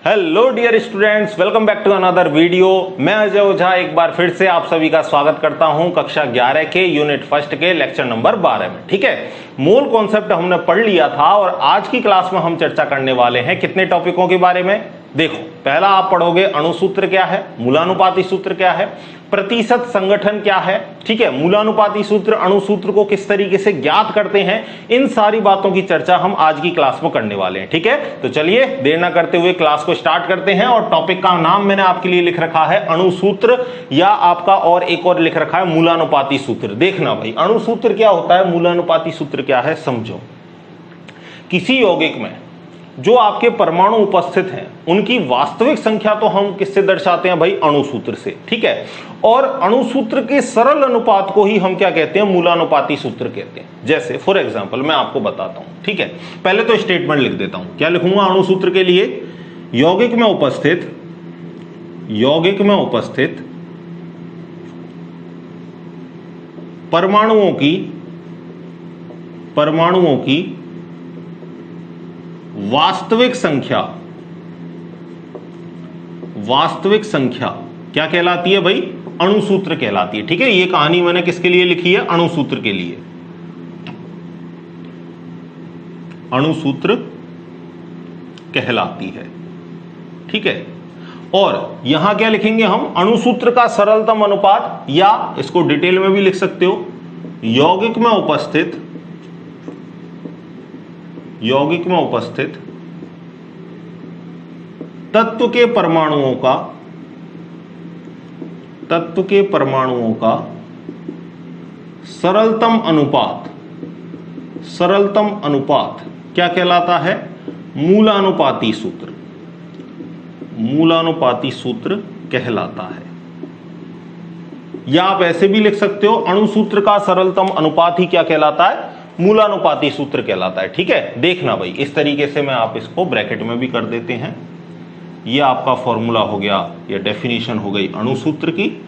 Hello dear students, welcome back to another video. मैं अजय ओझा एक बार फिर से आप सभी का स्वागत करता हूं कक्षा 11 के यूनिट फर्स्ट के लेक्चर नंबर 12 में। ठीक है, मूल कॉन्सेप्ट हमने पढ़ लिया था और आज की क्लास में हम चर्चा करने वाले हैं कितने टॉपिकों के बारे में। देखो, पहला आप पढ़ोगे अणुसूत्र क्या है, मूलानुपाती सूत्र क्या है, प्रतिशत संगठन क्या है, ठीक है, मूलानुपाती सूत्र अणुसूत्र को किस तरीके से ज्ञात करते हैं, इन सारी बातों की चर्चा हम आज की क्लास में करने वाले हैं। ठीक है, तो चलिए देर ना करते हुए क्लास को स्टार्ट करते हैं। और टॉपिक का नाम मैंने आपके लिए लिख रखा है अणुसूत्र, या आपका और एक और लिख रखा है मूलानुपाती सूत्र। देखना भाई, अणुसूत्र क्या होता है, मूलानुपाती सूत्र क्या है, समझो। किसी यौगिक में जो आपके परमाणु उपस्थित हैं उनकी वास्तविक संख्या तो हम किससे दर्शाते हैं भाई, अणुसूत्र से। ठीक है, और अणुसूत्र के सरल अनुपात को ही हम क्या कहते हैं, मूलानुपाती सूत्र कहते हैं। जैसे फॉर एग्जांपल मैं आपको बताता हूं। ठीक है, पहले तो स्टेटमेंट लिख देता हूं। क्या लिखूंगा अणुसूत्र के लिए, यौगिक में उपस्थित परमाणुओं की वास्तविक संख्या क्या कहलाती है भाई, अणुसूत्र कहलाती है। ठीक है, ये कहानी मैंने किसके लिए लिखी है, अणुसूत्र के लिए। अणुसूत्र कहलाती है। ठीक है, और यहां क्या लिखेंगे हम, अणुसूत्र का सरलतम अनुपात, या इसको डिटेल में भी लिख सकते हो, यौगिक में उपस्थित तत्व के परमाणुओं का सरलतम अनुपात क्या कहलाता है, मूलानुपाती सूत्र कहलाता है। या आप ऐसे भी लिख सकते हो, अणुसूत्र का सरलतम अनुपात ही क्या कहलाता है, मूलानुपाती सूत्र कहलाता है। ठीक है, देखना भाई, इस तरीके से मैं आप इसको ब्रैकेट में भी कर देते हैं। ये आपका फॉर्मूला हो गया, या डेफिनेशन हो गई अणुसूत्र की,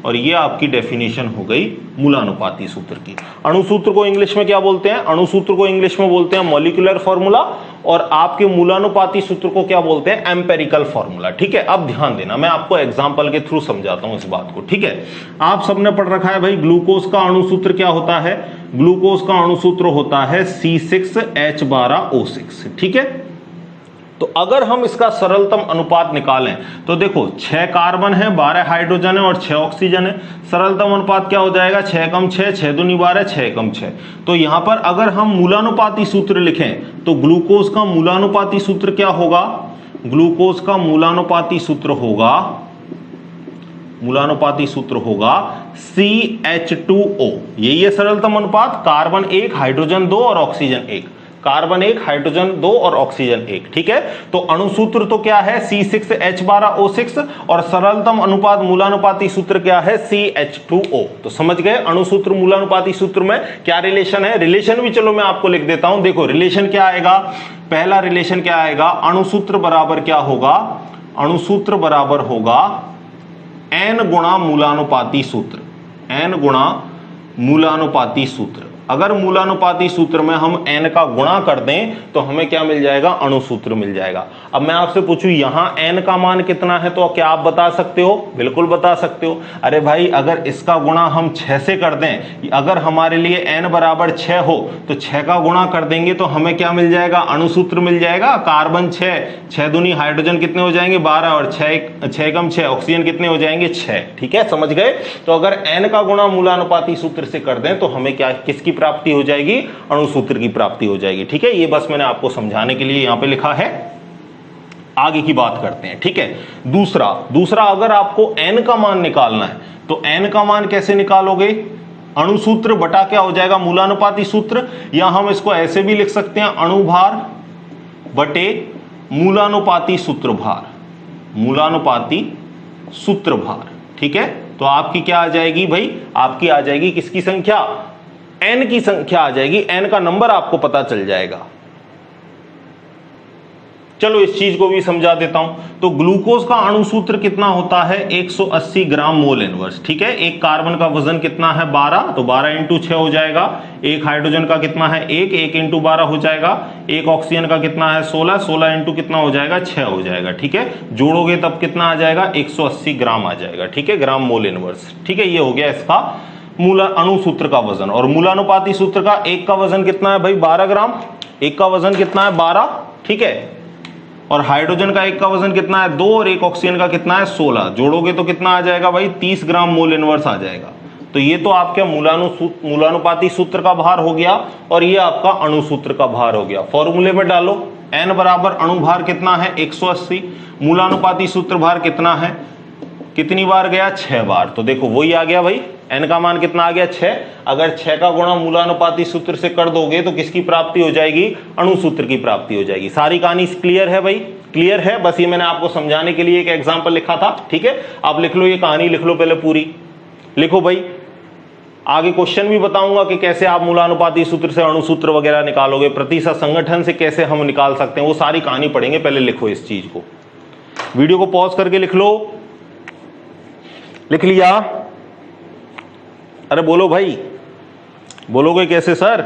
और ये आपकी डेफिनेशन हो गई मूलानुपाती सूत्र की। अणुसूत्र को इंग्लिश में क्या बोलते हैं, अणुसूत्र को इंग्लिश में बोलते हैं मॉलिक्यूलर फॉर्मूला, और आपके मूलानुपाती सूत्र को क्या बोलते हैं, एम्पेरिकल फॉर्मूला। ठीक है, अब ध्यान देना, मैं आपको एग्जांपल के थ्रू समझाता हूं इस बात को। ठीक है, आप सबने पढ़ रखा है भाई, ग्लूकोज का अणुसूत्र क्या होता है, ग्लूकोज का अणुसूत्र होता है C6H12O6। ठीक है, तो अगर हम इसका सरलतम अनुपात निकालें तो देखो, 6 कार्बन है, 12 हाइड्रोजन है और 6 ऑक्सीजन है। सरलतम अनुपात क्या हो जाएगा, 6 कम 6, 6 दूनी 12, 6 कम 6। तो यहां पर अगर हम मूलानुपाती सूत्र लिखें तो ग्लूकोज का मूलानुपाती सूत्र क्या होगा, ग्लूकोज का मूलानुपाती सूत्र होगा CH2O। यही है सरलतम अनुपात, कार्बन 1 हाइड्रोजन 2 और ऑक्सीजन 1, कार्बन 1 हाइड्रोजन 2 और ऑक्सीजन 1। ठीक है, तो अणुसूत्र तो क्या है, C6H12O6, और सरलतम अनुपात मूलानुपाती सूत्र क्या है, CH2O। तो समझ गए अणुसूत्र मूलानुपाती सूत्र में क्या रिलेशन है। रिलेशन भी चलो मैं आपको लिख देता हूं। देखो रिलेशन क्या आएगा, पहला रिलेशन क्या आएगा, अणुसूत्र बराबर क्या होगा, अणुसूत्र बराबर होगा N गुणा मूलानुपाती सूत्र, N गुणा मूलानुपाती सूत्र। अगर मूलानुपाती सूत्र में हम n का गुणा कर दें तो हमें क्या मिल जाएगा, अणुसूत्र मिल जाएगा। अब मैं आपसे पूछूं यहां n का मान कितना है, तो क्या आप बता सकते हो, बिल्कुल बता सकते हो। अरे भाई, अगर इसका गुणा हम 6 से कर दें, अगर हमारे लिए n बराबर 6 हो तो 6 का गुणा कर देंगे तो हमें क्या मिल जाएगा, अणुसूत्र मिल जाएगा। कार्बन 6, 6 दूनी हाइड्रोजन कितने हो जाएंगे 12, और 6 कम 6 ऑक्सीजन कितने हो जाएंगे 6। ठीक है, समझ गए। तो अगर n का गुणा मूलानुपाती सूत्र से कर दें तो हमें क्या, किसकी प्राप्ति हो जाएगी, अणुसूत्र की प्राप्ति हो जाएगी। ठीक है, ये बस मैंने आपको समझाने के लिए यहां पे लिखा है। आगे की बात करते हैं। ठीक है, दूसरा अगर आपको n का मान निकालना है तो n का मान कैसे निकालोगे, अणुसूत्र बटा क्या हो जाएगा, मूलानुपाती सूत्र, या हम इसको ऐसे भी लिख सकते हैं, अणुभार बटे मूलानुपाती सूत्र भार, मूलानुपाती सूत्र भार। ठीक है, तो आपकी क्या आ जाएगी भाई, आपकी आ जाएगी किसकी संख्या, n की संख्या आ जाएगी, n का नंबर आपको पता चल जाएगा। चलो इस चीज को भी समझा देता हूं। तो ग्लूकोज का अणु सूत्र कितना होता है 180 ग्राम मोल इनवर्स, ठीक है। एक कार्बन का वजन कितना है 12, तो 12 इंटू 6 हो जाएगा। एक हाइड्रोजन का कितना है 1 इंटू 12 हो जाएगा। एक ऑक्सीजन का कितना है 16 इंटू कितना हो जाएगा 6 हो जाएगा, ठीक है। जोड़ोगे तब कितना आ जाएगा 180 ग्राम आ जाएगा, ठीक है, ग्राम मोल इनवर्स, ठीक है। ये हो गया इसका मूला अणु सूत्र का वजन। और मूलानुपाती सूत्र का एक का वजन कितना है भाई 12 ग्राम, एक का वजन कितना है 12, ठीक है। और हाइड्रोजन का एक का वजन कितना है 2 और एक ऑक्सीजन का कितना है 16, जोड़ोगे तो कितना आ जाएगा भाई 30 ग्राम मोल इनवर्स आ जाएगा। तो ये तो आपका मूलानुपाती सूत्र का भार हो गया और ये आपका अणु सूत्र का भार हो गया। फॉर्मूले में डालो, n बराबर अणु भार कितना है 180, मूलानुपाती सूत्र भार कितना है, कितनी बार गया 6 बार, तो देखो वही आ गया भाई, n का मान कितना आ गया 6। अगर 6 का गुणा मूलानुपाती सूत्र से कर दोगे तो किसकी प्राप्ति हो जाएगी, अणु सूत्र की प्राप्ति हो जाएगी। सारी कहानी क्लियर है भाई, क्लियर है। बस ये मैंने आपको समझाने के लिए एक एग्जांपल लिखा था, ठीक है। आप लिख लो, ये कहानी लिख लो पहले पूरी, लिखो भाई। आगे क्वेश्चन भी बताऊंगा कि कैसे आप मूलानुपाती सूत्र से अणु सूत्र वगैरह निकालोगे, प्रतिशत संगठन से कैसे हम निकाल सकते हैं, वो सारी कहानी पढ़ेंगे। पहले लिखो इस चीज को, वीडियो को पॉज करके लिख लो। लिख लिया? अरे बोलो भाई, बोलोगे कैसे सर,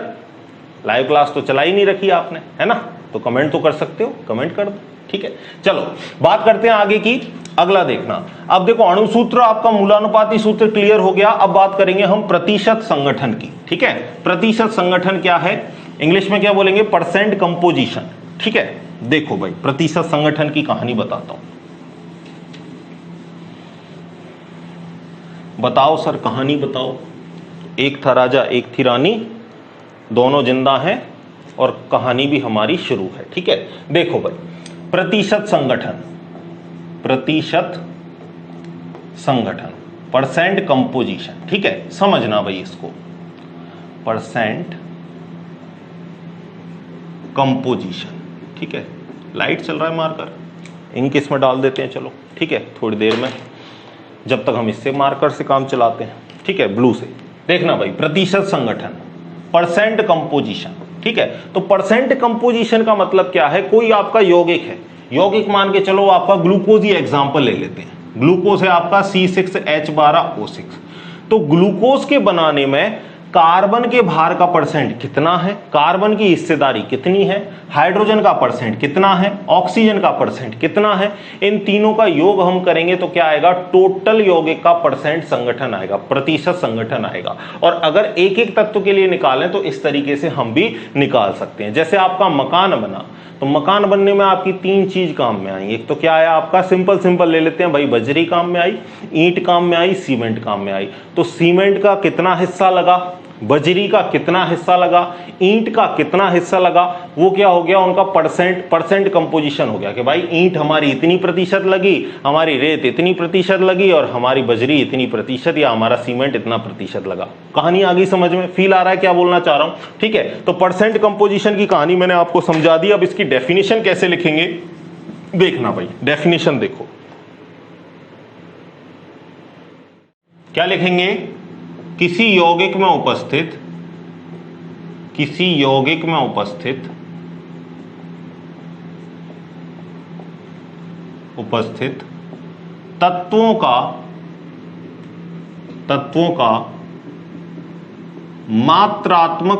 लाइव क्लास तो चला ही नहीं रखी आपने, है ना। तो कमेंट तो कर सकते हो, कमेंट कर दो, ठीक है। चलो बात करते हैं आगे की। अगला देखना, अब देखो अणु सूत्र आपका मूलानुपाती सूत्र क्लियर हो गया। अब बात करेंगे हम प्रतिशत संगठन की, ठीक है। प्रतिशत संगठन क्या है, इंग्लिश में क्या बोलेंगे, परसेंट कंपोजिशन, ठीक है। देखो भाई प्रतिशत संगठन की कहानी बताता हूं। बताओ सर कहानी बताओ। एक था राजा एक थी रानी, दोनों जिंदा हैं और कहानी भी हमारी शुरू है, ठीक है। देखो भाई प्रतिशत संगठन, प्रतिशत संगठन, परसेंट कंपोजिशन, ठीक है। समझना भाई इसको, परसेंट कंपोजिशन, ठीक है। लाइट चल रहा है, मार्कर इंक इसमें डाल देते हैं, चलो ठीक है, थोड़ी देर में, जब तक हम इससे मार्कर से काम चलाते हैं, ठीक है, ब्लू से। देखना भाई प्रतिशत संगठन, परसेंट कंपोजिशन, ठीक है। तो परसेंट कंपोजिशन का मतलब क्या है, कोई आपका यौगिक है, यौगिक मान के चलो आपका ग्लूकोज ही एग्जांपल ले लेते हैं। ग्लूकोज है आपका C6H12O6। तो ग्लूकोज के बनाने में कार्बन के भार का परसेंट कितना है, कार्बन की हिस्सेदारी कितनी है, हाइड्रोजन का परसेंट कितना है, ऑक्सीजन का परसेंट कितना है, इन तीनों का योग हम करेंगे तो क्या आएगा, टोटल यौगिक का परसेंट संगठन आएगा, प्रतिशत संगठन आएगा। और अगर एक एक तत्व के लिए निकालें तो इस तरीके से हम भी निकाल सकते हैं। जैसे आपका मकान बना, तो मकान बनने में आपकी 3 चीज काम में आई। एक तो क्या आया आपका, सिंपल ले लेते हैं भाई, बजरी काम में आई, ईंट काम में आई, सीमेंट काम में आई। तो सीमेंट का कितना हिस्सा लगा, बजरी का कितना हिस्सा लगा, ईंट का कितना हिस्सा लगा, वो क्या हो गया, उनका परसेंट कंपोजिशन हो गया कि भाई ईंट हमारी इतनी प्रतिशत लगी, हमारी रेत इतनी प्रतिशत लगी और हमारी बजरी इतनी प्रतिशत, या हमारा सीमेंट इतना प्रतिशत लगा। कहानी आ गई समझ में, फील आ रहा है क्या बोलना चाह रहा हूं, ठीक है। तो परसेंट कंपोजिशन की कहानी मैंने आपको समझा दी। अब इसकी डेफिनेशन कैसे लिखेंगे देखना भाई, डेफिनेशन देखो क्या लिखेंगे, किसी यौगिक में उपस्थित तत्वों का मात्रात्मक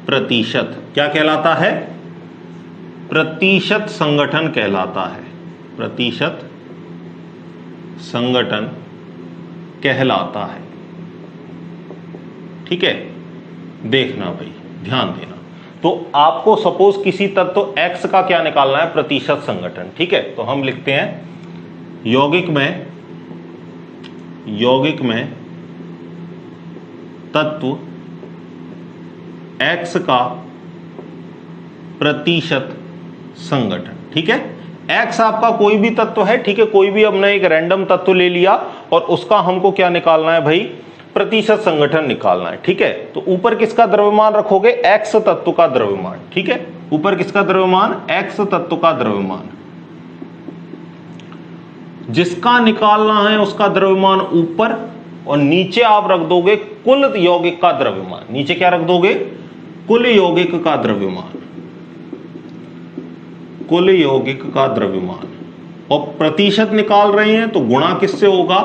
प्रतिशत क्या कहलाता है, प्रतिशत संगठन कहलाता है, प्रतिशत संगठन कहलाता है, ठीक है। देखना भाई, ध्यान देना। तो आपको सपोज किसी तत्व X का क्या निकालना है, प्रतिशत संगठन, ठीक है। तो हम लिखते हैं यौगिक में तत्व X का प्रतिशत संगठन, ठीक है। X आपका कोई भी तत्व है, ठीक है, कोई भी हमने एक रैंडम तत्व ले लिया और उसका हमको क्या निकालना है भाई, प्रतिशत संगठन निकालना है, ठीक है। तो ऊपर किसका द्रव्यमान रखोगे, X तत्व का द्रव्यमान, ठीक है। ऊपर किसका द्रव्यमान, X तत्व का द्रव्यमान, जिसका निकालना है उसका द्रव्यमान ऊपर, और नीचे आप रख दोगे कुल यौगिक का द्रव्यमान। नीचे क्या रख दोगे, कुल यौगिक का द्रव्यमान, कुल यौगिक का द्रव्यमान, और प्रतिशत निकाल रहे हैं तो गुणा किससे होगा,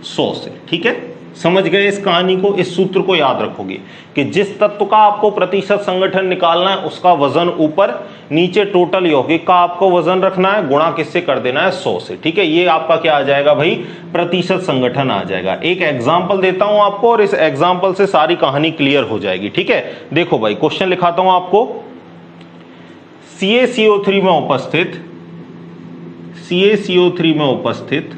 100 से। ठीक है, समझ गए इस कहानी को। इस सूत्र को याद रखोगे कि जिस तत्व का आपको प्रतिशत संगठन निकालना है उसका वजन ऊपर, नीचे टोटल यौगिक का आपको वजन रखना है, गुणा किससे कर देना है, 100 से। ठीक है, ये आपका क्या आ जाएगा भाई, प्रतिशत संगठन आ जाएगा। एक एग्जाम्पल देता हूं आपको और इस एग्जाम्पल से सारी कहानी क्लियर हो जाएगी। ठीक है, देखो भाई क्वेश्चन लिखाता हूं आपको। CaCO3 में उपस्थित, CaCO3 में उपस्थित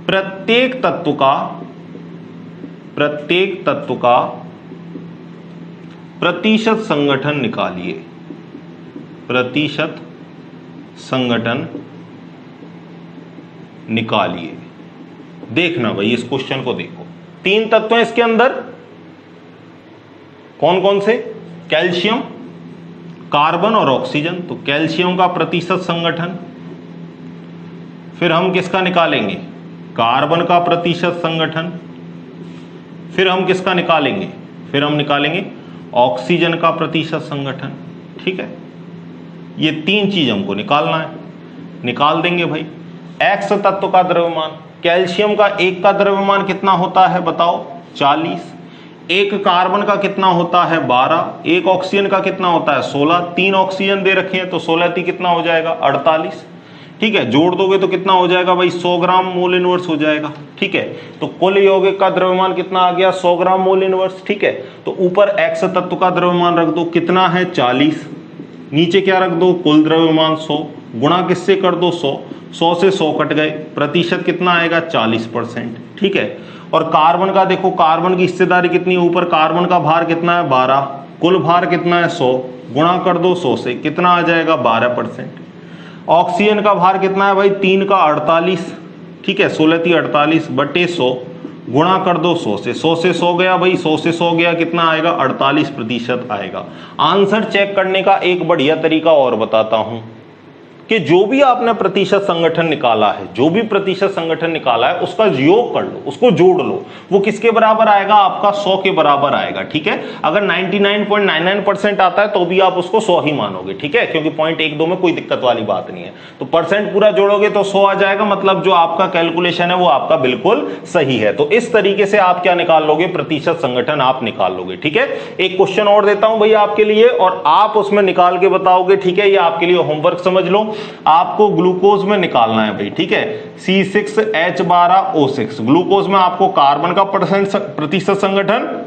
प्रत्येक तत्व का प्रतिशत संगठन निकालिए, प्रतिशत संगठन निकालिए। देखना भाई इस क्वेश्चन को देखो, 3 तत्व हैं इसके अंदर, कौन कौन से, कैल्शियम, कार्बन और ऑक्सीजन। तो कैल्शियम का प्रतिशत संगठन, फिर हम किसका निकालेंगे, कार्बन का प्रतिशत संगठन, फिर हम किसका निकालेंगे, फिर हम निकालेंगे ऑक्सीजन का प्रतिशत संगठन। ठीक है, ये 3 चीज हमको निकालना है, निकाल देंगे भाई। एक्स तत्व का द्रव्यमान, कैल्शियम का एक का द्रव्यमान कितना होता है बताओ, 40। एक कार्बन का कितना होता है, 12। एक ऑक्सीजन का कितना होता है, 16। 3 ऑक्सीजन दे रखे हैं तो 16 ती कितना हो जाएगा, 48। ठीक है, जोड़ दोगे तो कितना हो जाएगा भाई, 100 ग्राम मोल इनवर्स हो जाएगा। ठीक है, तो कुल यौगिक का द्रव्यमान कितना आ गया, 100 ग्राम मोल इनवर्स। ठीक है, तो ऊपर एक्स तत्व का द्रव्यमान रख दो, कितना है 40, नीचे क्या रख दो, कुल द्रव्यमान 100, गुणा किससे कर दो 100, 100 से 100 कट गए, प्रतिशत कितना आएगा 40%। ठीक है, और कार्बन का देखो, कार्बन की हिस्सेदारी कितनी है, ऊपर कार्बन का भार कितना है 12, कुल भार कितना है 100, गुणा कर दो 100 से, कितना आ जाएगा 12%। ऑक्सीजन का भार कितना है भाई, 3 का 48। ठीक है, 16 ती 48 बटे 100, गुणा कर दो 100 से, 100 से 100 गया भाई, 100 से 100 गया, कितना आएगा 48% आएगा। आंसर चेक करने का एक बढ़िया तरीका और बताता हूं कि जो भी आपने प्रतिशत संगठन निकाला है, जो भी प्रतिशत संगठन निकाला है उसका योग कर लो, उसको जोड़ लो, वो किसके बराबर आएगा, आपका 100 के बराबर आएगा। ठीक है, अगर 99.99% आता है तो भी आप उसको 100 ही मानोगे। ठीक है, क्योंकि 0.12 में कोई दिक्कत वाली बात नहीं है। तो परसेंट पूरा जोड़ोगे तो 100 आ जाएगा, मतलब जो आपका कैलकुलेशन है वो आपका बिल्कुल सही है। तो इस तरीके से आप क्या निकाल लोगे, प्रतिशत संगठन आप निकाल लोगे। ठीक है, एक क्वेश्चन और देता हूं भैया आपके लिए और आप उसमें निकाल के बताओगे। ठीक है, ये आपके लिए होमवर्क समझ लो, आपको ग्लूकोज में निकालना है भाई। ठीक है, C6H12O6, ग्लूकोज में आपको कार्बन का प्रतिशत संगठन,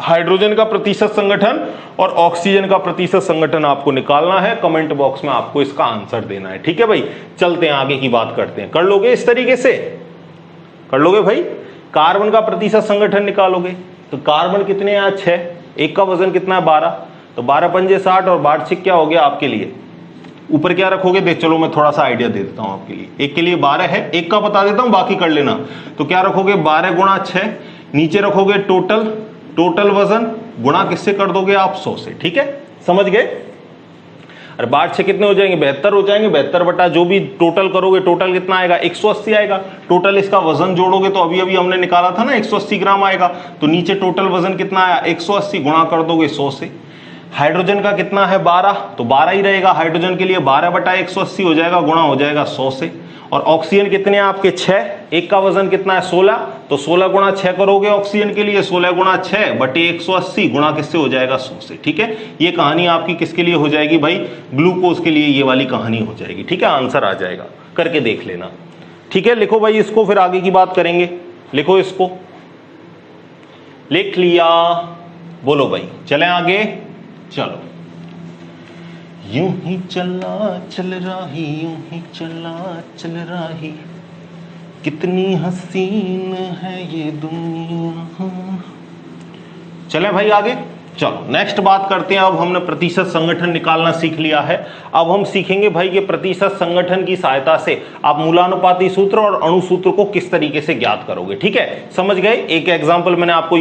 हाइड्रोजन का प्रतिशत संगठन और ऑक्सीजन का प्रतिशत संगठन आपको निकालना है। कमेंट बॉक्स में आपको इसका आंसर देना है। ठीक है भाई, चलते हैं आगे की बात करते हैं। कर लोगे इस तरीके से, कर लोगे भाई। कार्बन का प्रतिशत संगठन निकालोगे तो कार्बन कितने हैं, 6, एक का वजन कितना है 12, तो 12 पंजे 60 और 12 क्या हो गया आपके लिए, ऊपर क्या रखोगे देख, चलो मैं थोड़ा सा आइडिया दे देता हूं आपके लिए। एक के लिए 12 है, एक का बता देता हूं, बाकी कर लेना। तो क्या रखोगे, 12 गुणा 6, नीचे रखोगे टोटल वजन, गुणा किससे कर दोगे आप, 100 से। ठीक है, समझ गए। अरे 12 कितने हो जाएंगे, 72 हो जाएंगे। 72 बटा जो भी टोटल करोगे, टोटल कितना आएगा, 180 आएगा। टोटल इसका वजन जोड़ोगे तो अभी अभी हमने निकाला था ना, 180 ग्राम आएगा। तो नीचे टोटल वजन कितना आया, 180, गुणा कर दोगे 100 से। हाइड्रोजन का कितना है 12, तो 12 ही रहेगा हाइड्रोजन के लिए, 12 बटा 180 हो जाएगा, गुणा हो जाएगा 100 से। और ऑक्सीजन कितने हैं आपके 6, एक का वजन कितना है 16, तो 16 गुणा 6 करोगे ऑक्सीजन के लिए, 16 गुणा 6 बटे 180, गुणा किससे हो जाएगा 100 से। ठीक है, ये कहानी आपकी किसके लिए हो जाएगी भाई, ग्लूकोज के लिए ये वाली कहानी हो जाएगी। ठीक है, आंसर आ जाएगा, करके देख लेना। ठीक है, लिखो भाई इसको, फिर आगे की बात करेंगे। लिखो इसको, लिख लिया, बोलो भाई, चलें आगे। चलो, यूं ही चला चल राही, यूं ही चला चल राही, कितनी हसीन है ये दुनिया। चले भाई आगे। चलो नेक्स्ट बात करते हैं। अब हमने प्रतिशत संगठन निकालना सीख लिया है। अब हम सीखेंगे भाई कि प्रतिशत संगठन की सहायता से आप मूलानुपाती सूत्र और अणु सूत्र को किस तरीके से ज्ञात करोगे। ठीक है, समझ गए। एक एग्जांपल मैंने आपको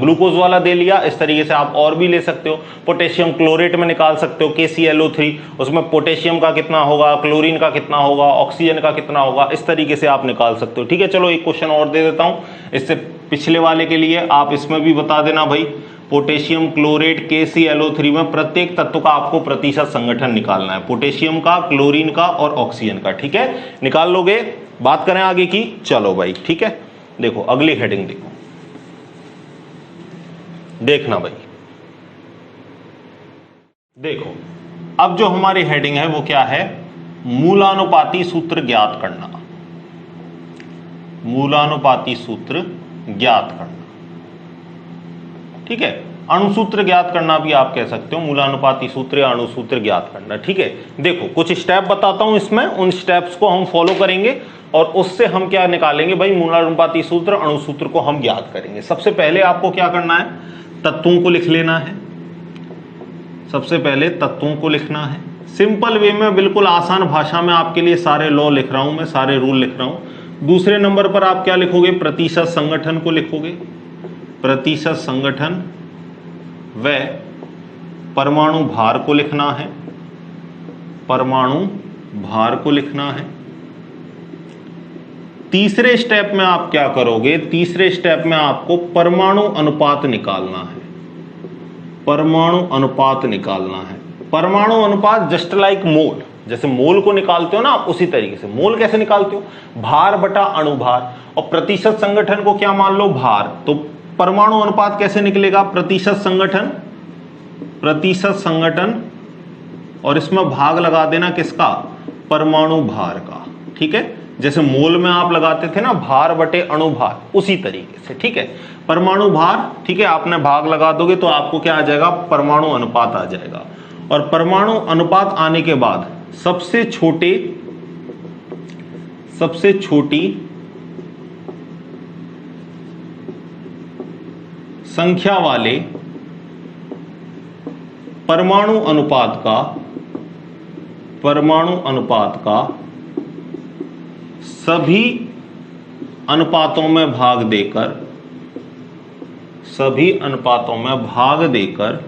ग्लूकोज वाला दे लिया, इस तरीके से आप और भी ले सकते हो। पोटेशियम क्लोरेट में निकाल सकते हो, KClO3, उसमें पोटेशियम का कितना होगा, क्लोरीन का कितना होगा, ऑक्सीजन का कितना होगा, इस तरीके से आप निकाल सकते हो। ठीक है, चलो एक क्वेश्चन और दे देता हूं इससे पिछले वाले के लिए, आप इसमें भी बता देना भाई। पोटेशियम क्लोरेट KClO3 में प्रत्येक तत्व का आपको प्रतिशत संगठन निकालना है, पोटेशियम का, क्लोरीन का और ऑक्सीजन का। ठीक है, निकाल लोगे। बात करें आगे की, चलो भाई। ठीक है, देखो अगली हेडिंग देखो, देखना भाई। देखो अब जो हमारी हेडिंग है वो क्या है, मूलानुपाती सूत्र ज्ञात करना। मूलानुपाती सूत्र ज्ञात करना। ठीक है, अणुसूत्र ज्ञात करना भी आप कह सकते हो, मूलानुपाती सूत्र या अणुसूत्र ज्ञात करना। ठीक है, देखो कुछ स्टेप बताता हूं इसमें, उन स्टेप्स को हम फॉलो करेंगे और उससे हम क्या निकालेंगे भाई, मूलानुपाती सूत्र, अणुसूत्र को हम ज्ञात करेंगे। सबसे पहले आपको क्या करना है, तत्वों को लिख लेना है। सबसे पहले तत्वों को लिखना है, सिंपल वे में, बिल्कुल आसान भाषा में आपके लिए सारे लॉ लिख रहा हूं मैं, सारे रूल लिख रहा हूं। दूसरे नंबर पर आप क्या लिखोगे, प्रतिशत संगठन को लिखोगे, प्रतिशत संगठन व परमाणु भार को लिखना है, परमाणु भार को लिखना है। तीसरे स्टेप में आप क्या करोगे, तीसरे स्टेप में आपको परमाणु अनुपात निकालना है, परमाणु अनुपात निकालना है। परमाणु अनुपात जस्ट लाइक मोल, जैसे मोल को निकालते हो ना आप, उसी तरीके से। मोल कैसे निकालते हो, भार बटा अणुभार, और प्रतिशत संगठन को क्या मान लो, भार। तो परमाणु अनुपात कैसे निकलेगा, प्रतिशत संगठन, प्रतिशत संगठन, और इसमें भाग लगा देना किसका, परमाणु भार का। ठीक है, जैसे मोल में आप लगाते थे ना भार बटे अणुभार, उसी तरीके से। ठीक है, परमाणु भार, ठीक है, आपने भाग लगा दोगे तो आपको क्या आ जाएगा, परमाणु अनुपात आ जाएगा। और परमाणु अनुपात आने के बाद सबसे छोटी संख्या वाले परमाणु अनुपात का सभी अनुपातों में भाग देकर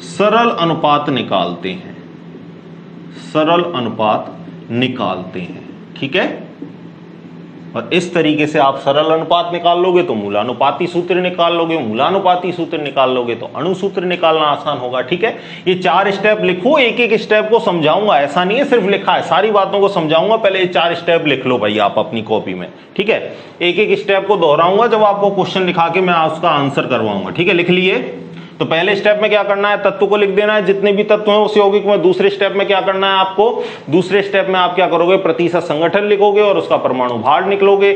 सरल अनुपात निकालते हैं, सरल अनुपात निकालते हैं। ठीक है, और इस तरीके से आप सरल अनुपात निकाल लोगे तो मूलानुपाती सूत्र निकाल लोगे, मूलानुपाती सूत्र निकाल लोगे तो अणुसूत्र निकालना आसान होगा। ठीक है, ये 4 स्टेप लिखो, एक एक स्टेप को समझाऊंगा, ऐसा नहीं है सिर्फ लिखा है, सारी बातों को समझाऊंगा। पहले ये 4 स्टेप लिख लो भाई आप अपनी कॉपी में। ठीक है, एक एक स्टेप को दोहराऊंगा जब आपको क्वेश्चन लिखा के मैं उसका आंसर करवाऊंगा। ठीक है, लिख लिए। तो पहले स्टेप में क्या करना है, तत्व को लिख देना है, जितने भी तत्व हैं उस यौगिक में। दूसरे स्टेप में क्या करना है आपको, दूसरे स्टेप में आप क्या करोगे, प्रतिशत संगठन लिखोगे और उसका परमाणु भार लिख लोगे।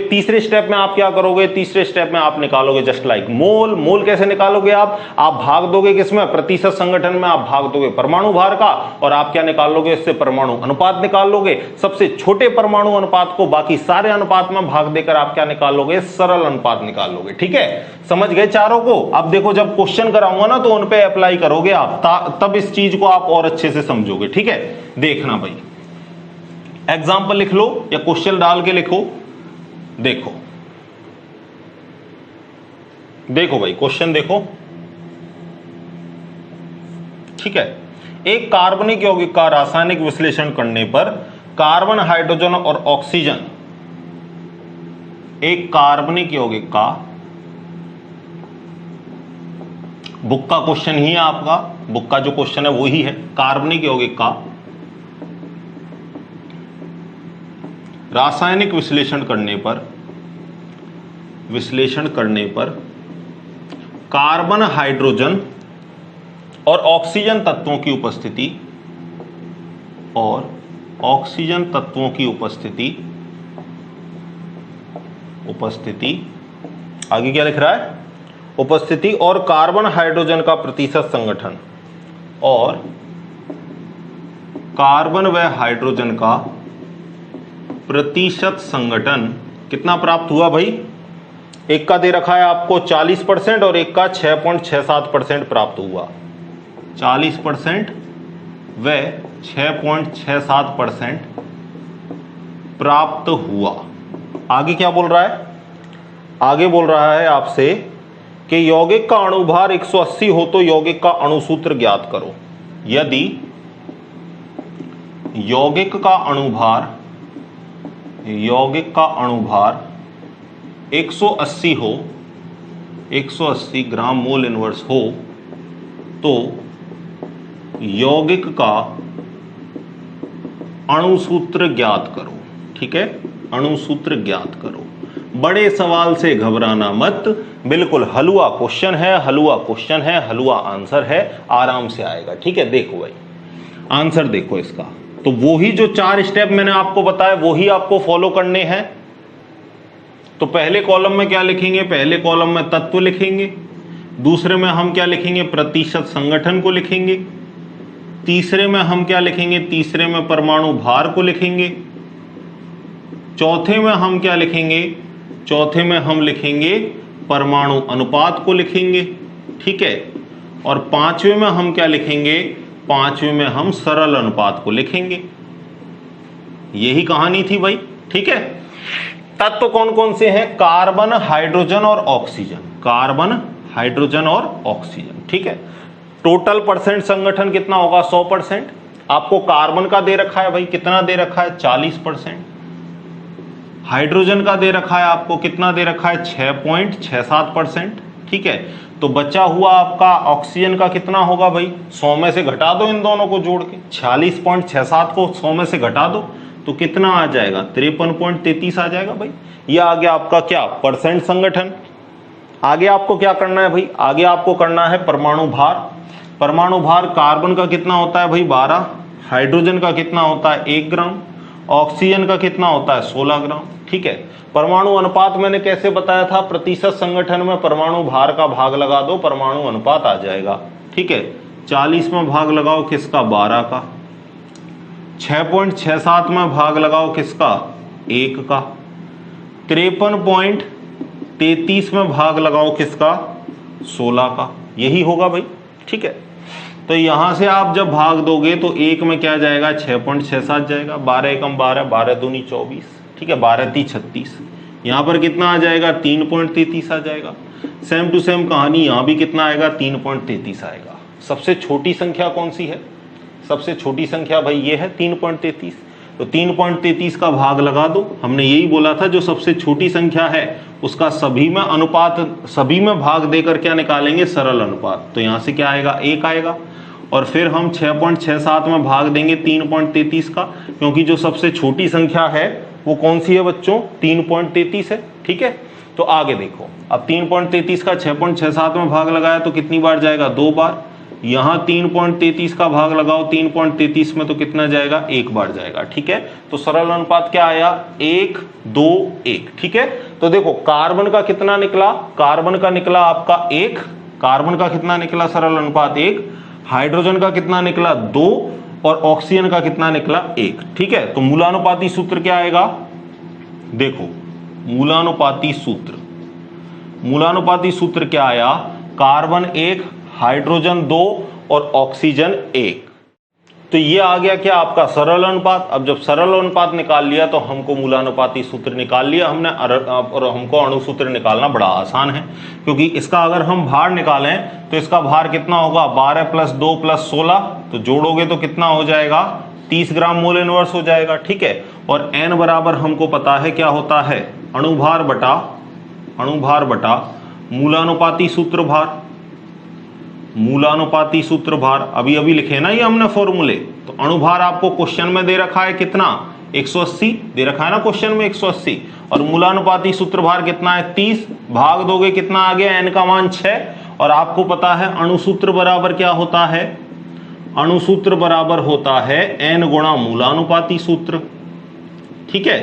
तीसरे स्टेप में आप क्या करोगे, तीसरे स्टेप में आप निकालोगे जस्ट लाइक मोल। मोल कैसे निकालोगे आप भाग दोगे किसमें, प्रतिशत संगठन में आप भाग दोगे परमाणु भार का, और आप क्या निकाल लोगे, इससे परमाणु अनुपात निकाल लोगे। सबसे छोटे परमाणु अनुपात को बाकी सारे अनुपात में भाग देकर आप क्या निकाल लोगे, सरल अनुपात निकाल लोगे। ठीक है, समझ गए चारों को। अब देखो जब क्वेश्चन कराऊंगा ना तो उन पे अप्लाई करोगे आप, तब इस चीज को आप और अच्छे से समझोगे। ठीक है, देखना भाई, एग्जाम्पल लिख लो या क्वेश्चन डाल के लिखो। देखो भाई क्वेश्चन देखो। ठीक है, एक कार्बनिक यौगिक का रासायनिक विश्लेषण करने पर कार्बन, हाइड्रोजन और ऑक्सीजन, एक कार्बनिक यौगिक का, बुक का क्वेश्चन ही है आपका, बुक का जो क्वेश्चन है वो ही है, कार्बनिक यौगिक का रासायनिक विश्लेषण करने पर कार्बन, हाइड्रोजन और ऑक्सीजन तत्वों की उपस्थिति, आगे क्या लिख रहा है, उपस्थिति और कार्बन हाइड्रोजन का प्रतिशत संगठन, और कार्बन व हाइड्रोजन का प्रतिशत संगठन कितना प्राप्त हुआ भाई, एक का दे रखा है आपको 40% और एक का 6.67% प्राप्त हुआ। 40% व 6.67% प्राप्त हुआ। आगे क्या बोल रहा है, आगे बोल रहा है आपसे कि यौगिक का अणुभार 180 हो तो यौगिक का अणुसूत्र ज्ञात करो। यदि यौगिक का अणुभार 180 हो 180 ग्राम मोल इनवर्स हो तो यौगिक का अणुसूत्र ज्ञात करो। ठीक है, अणुसूत्र ज्ञात करो। बड़े सवाल से घबराना मत, बिल्कुल हलवा क्वेश्चन है, हलवा क्वेश्चन है, हलवा आंसर है, आराम से आएगा। ठीक है, देखो भाई आंसर देखो इसका, तो वही जो 4 स्टेप मैंने आपको बताया वही आपको फॉलो करने हैं। तो पहले कॉलम में क्या लिखेंगे, पहले कॉलम में तत्व लिखेंगे, दूसरे में हम क्या लिखेंगे, प्रतिशत संगठन को लिखेंगे, तीसरे में हम क्या लिखेंगे, तीसरे में परमाणु भार को लिखेंगे, चौथे में हम क्या लिखेंगे, चौथे में हम लिखेंगे परमाणु अनुपात को लिखेंगे। ठीक है, और पांचवें में हम क्या लिखेंगे, पांचवें में हम सरल अनुपात को लिखेंगे। यही कहानी थी भाई। ठीक है, तत्व कौन कौन से हैं, कार्बन, हाइड्रोजन और ऑक्सीजन, कार्बन, हाइड्रोजन और ऑक्सीजन। ठीक है, टोटल परसेंट संगठन कितना होगा, 100%। आपको कार्बन का दे रखा है भाई, कितना दे रखा है, 40%। हाइड्रोजन का दे रखा है आपको, कितना दे रखा है, 6.67%। ठीक है, तो बचा हुआ आपका ऑक्सीजन का कितना होगा भाई, 100 में से घटा दो इन दोनों को जोड़ के, 46.67 को 100 में से घटा दो तो कितना आ जाएगा, 53.33 आ जाएगा भाई। ये आ गया आपका क्या, परसेंट संगठन। आगे आपको क्या करना है भाई, आगे आपको करना है परमाणु भार। परमाणु भार कार्बन का कितना होता है भाई, 12, हाइड्रोजन का कितना होता है, 1 ग्राम, ऑक्सीजन का कितना होता है, 16 ग्राम। ठीक है, परमाणु अनुपात मैंने कैसे बताया था, प्रतिशत संगठन में परमाणु भार का भाग लगा दो, परमाणु अनुपात आ जाएगा। ठीक है, 40 में भाग लगाओ किसका, 12 का, 6.67 में भाग लगाओ किसका, 1 का, 53.33 में भाग लगाओ किसका, 16 का। यही होगा भाई। ठीक है, तो यहां से आप जब भाग दोगे तो 1 में क्या जाएगा, 6.67 जाएगा, 12 एकम 12, 12 दूनी 24। ठीक है, 12 × 36, यहां पर कितना आ जाएगा, 3.33 आ जाएगा। सेम टू सेम कहानी यहां भी कितना आएगा, 3.33 आएगा। सबसे छोटी संख्या कौन सी है, सबसे छोटी संख्या भाई ये है 3.33। तो 3.33 का भाग लगा दो। हमने यही बोला था जो सबसे छोटी संख्या है उसका सभी में अनुपात, सभी में भाग देकर क्या निकालेंगे, सरल अनुपात। तो यहां से क्या आएगा, 1 आएगा। और फिर हम 6.67 में भाग देंगे 3.33 का, क्योंकि जो सबसे छोटी संख्या है वो कौन सी है बच्चों, 3.33 है। ठीक है, तो आगे देखो, अब 3.33 का 6.67 में भाग लगाया तो कितनी बार जाएगा, 2 बार। यहां 3.33 का भाग लगाओ 3.33 में तो कितना जाएगा, 1 बार जाएगा। ठीक है, तो सरल अनुपात क्या आया, 1, 2, 1। ठीक है, तो देखो कार्बन का कितना निकला, कार्बन का निकला आपका 1, कार्बन का कितना निकला सरल अनुपात 1, हाइड्रोजन का कितना निकला 2 और ऑक्सीजन का कितना निकला 1। ठीक है, तो मूलानुपाती सूत्र क्या आएगा, देखो मूलानुपाती सूत्र, मूलानुपाती सूत्र क्या आया, कार्बन 1, हाइड्रोजन 2 और ऑक्सीजन 1। तो ये आ गया क्या आपका सरल अनुपात। अब जब सरल अनुपात निकाल लिया तो हमको मूलानुपाती सूत्र निकाल लिया हमने, और हमको अणुसूत्र निकालना बड़ा आसान है, क्योंकि इसका अगर हम भार निकालें तो इसका भार कितना होगा, 12 + 2 + 16, तो जोड़ोगे तो कितना हो जाएगा, 30 ग्राम मोल इनवर्स हो जाएगा। ठीक है, और n बराबर हमको पता है क्या होता है, अणुभार बटा मूलानुपाती सूत्र भार, मूलानुपाती सूत्र भार। अभी अभी लिखे ना ये हमने फॉर्मूले। तो अणुभार आपको क्वेश्चन में दे रखा है कितना, 180 दे रखा है ना क्वेश्चन में, 180, और मूलानुपाती सूत्र भार कितना है, 30, भाग दोगे कितना आ गया, n का मान 6। और आपको पता है अणुसूत्र बराबर क्या होता है, अणुसूत्र बराबर होता है n गुणा मूलानुपाती सूत्र। ठीक है,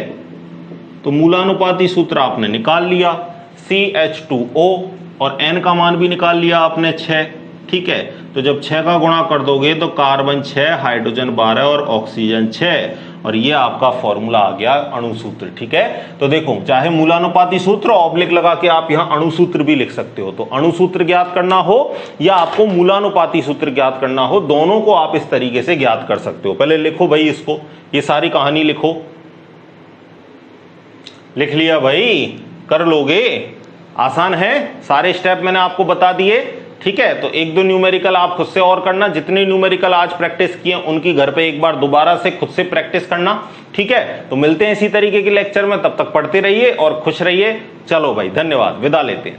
तो मूलानुपाती सूत्र आपने निकाल लिया, CH2O, और n का मान भी निकाल लिया आपने 6। ठीक है, तो जब 6 का गुणा कर दोगे तो कार्बन 6, हाइड्रोजन 12 और ऑक्सीजन 6, और ये आपका फॉर्मूला आ गया अणुसूत्र। ठीक है, तो देखो चाहे मूलानुपाती सूत्र ऑब्लिक लगा के आप यहाँ अणुसूत्र भी लिख सकते हो। तो अणुसूत्र ज्ञात करना हो या आपको मूलानुपाती सूत्र ज्ञात करना हो, दोनों को आप इस तरीके से ज्ञात कर सकते हो। पहले लिखो भाई इसको, ये सारी कहानी लिखो, लिख लिया भाई, कर लोगे, आसान है, सारे स्टेप मैंने आपको बता दिए। ठीक है, तो 1-2 न्यूमेरिकल आप खुद से और करना, जितने न्यूमेरिकल आज प्रैक्टिस किए उनकी घर पे एक बार दोबारा से खुद से प्रैक्टिस करना। ठीक है, तो मिलते हैं इसी तरीके के लेक्चर में, तब तक पढ़ते रहिए और खुश रहिए। चलो भाई, धन्यवाद, विदा लेते हैं।